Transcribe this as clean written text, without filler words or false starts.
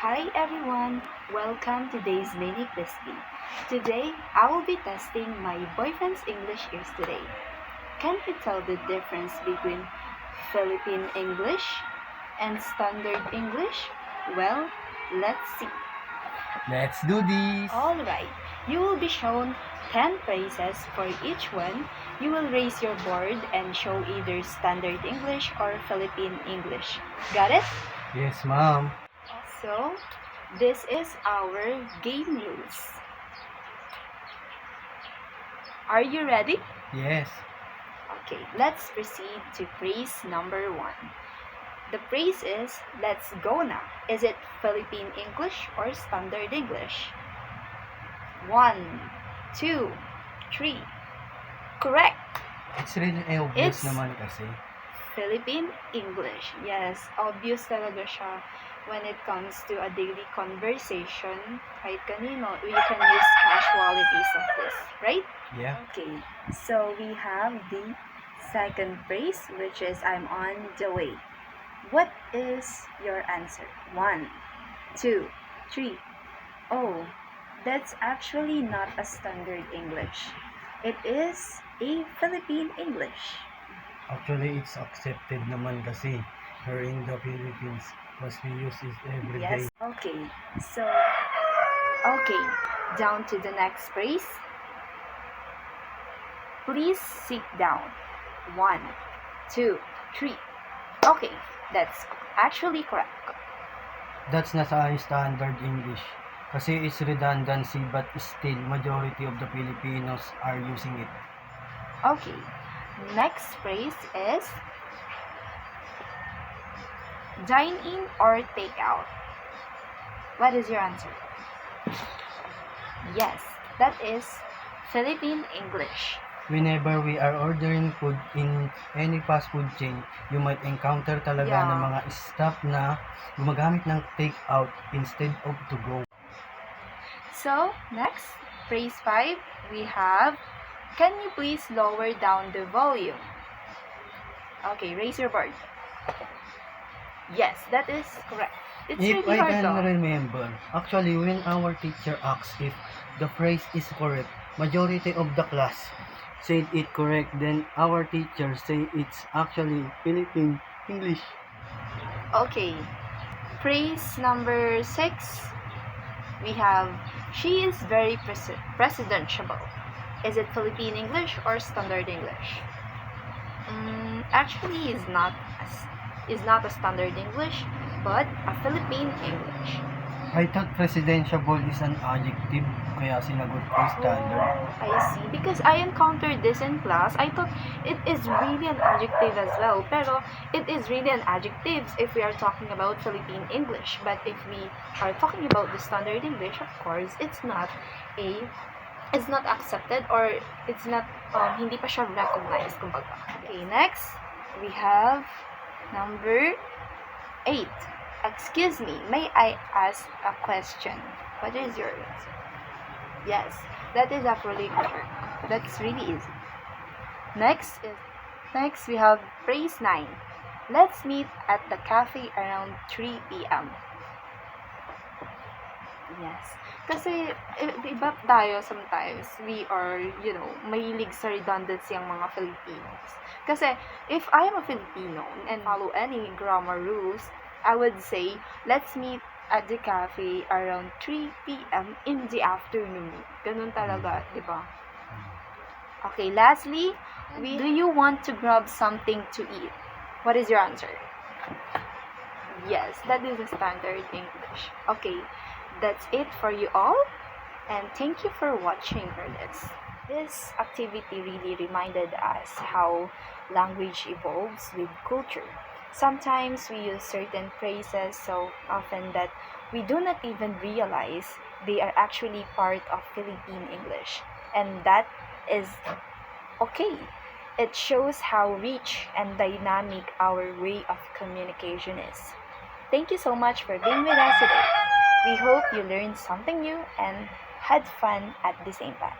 Hi everyone, welcome to today's mini quiz bee. Today, I will be testing my boyfriend's English ears today. Can you tell the difference between Philippine English and Standard English? Well, let's see. Let's do this! Alright, you will be shown 10 phrases for each one. You will raise your board and show either Standard English or Philippine English. Got it? Yes, ma'am. So, this is our game rules. Are you ready? Yes. Okay, let's proceed to phrase number 1. The phrase is, let's go now. Is it Philippine English or Standard English? 1, 2, 3. Correct! It's really obvious It's naman kasi. Philippine English. Yes, obvious talaga siya when it comes to a daily conversation. Kahit kanino, you can use casualities of this, right? Yeah. Okay, so we have the second phrase, which is I'm on the way. What is your answer? 1, 2, 3. Oh, that's actually not a standard English. It is a Philippine English. Actually, it's accepted naman kasi here in the Philippines, what we use is every day. Yes, okay. So, okay, down to the next phrase. Please sit down. 1, 2, 3. Okay, that's actually correct. That's not a standard English. Kasi it's redundancy but still majority of the Filipinos are using it. Okay, next phrase is dine in or take out. What is your answer? Yes, that is Philippine English. Whenever we are ordering food in any fast food chain, you might encounter talaga ng mga staff na gumagamit ng take out instead of to go. So, next, phrase 5, we have, can you please lower down the volume? Okay, raise your board. Yes, that is correct. It's If really I hard can though. remember, actually when our teacher asks if the phrase is correct, majority of the class said it correct, then our teacher say it's actually Philippine English. Okay, phrase number 6, we have, she is very presidentiable. Is it Philippine English or Standard English? Actually, is not a Standard English, but a Philippine English. I thought presidentiable is an adjective, kaya sinagot ko standard. I see. Because I encountered this in class, I thought it is really an adjective as well. Pero it is really an adjective if we are talking about Philippine English. But if we are talking about the Standard English, of course, it's not accepted or it's not hindi pa siya recognized kumbaga. Okay, next we have number 8. Excuse me, may I ask a question? What is your answer? Yes, that is actually correct. That's really easy. Next we have phrase 9. Let's meet at the cafe around 3 p.m. Yes. Kasi, iba tayo sometimes. We are, mahilig sa redundancy ang mga Filipinos. Kasi, if I am a Filipino and follow any grammar rules, I would say, let's meet at the cafe around 3 p.m. in the afternoon. Ganun talaga, di ba? Okay, lastly, do you want to grab something to eat? What is your answer? Yes, that is a standard English. Okay, that's it for you all, and thank you for watching this. This activity really reminded us how language evolves with culture. Sometimes we use certain phrases so often that we do not even realize they are actually part of Philippine English, and that is okay. It shows how rich and dynamic our way of communication is. Thank you so much for being with us today. We hope you learned something new and had fun at the same time.